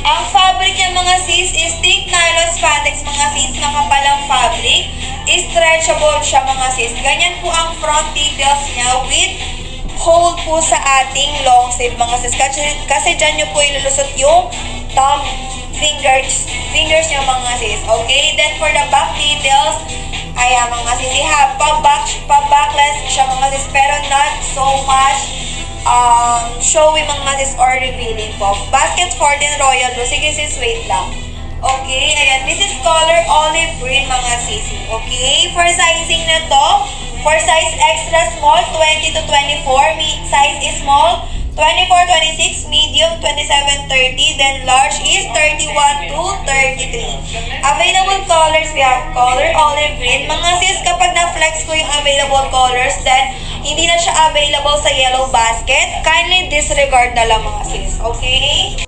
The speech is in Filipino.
Ang fabric niya mga sis is thick nylon spandex mga sis, makapalang fabric. Stretchable siya mga sis. Ganyan po ang front details niya with hole po sa ating long sleeve mga sis. Kasi dyan nyo po ilulusot yung thumb fingers niya mga sis. Okay? Then for the back details, ayan mga sis, we have pa-backless siya mga sis, pero not so much showy mga sis or revealing po. Basket for din royal blue. Sige sis, wait lang. Okay, ayan. This is color olive green mga sis. Okay, for sizing na to, for size extra small, 20 to 24. Size is small, 24, 26, medium, 27, 30. Then large is 31 to 33. Available colors, we have color olive green. Mga sis, kapag na-flex ko yung available colors, then hindi na siya available sa yellow basket. Kindly disregard na lang mga sis. Okay?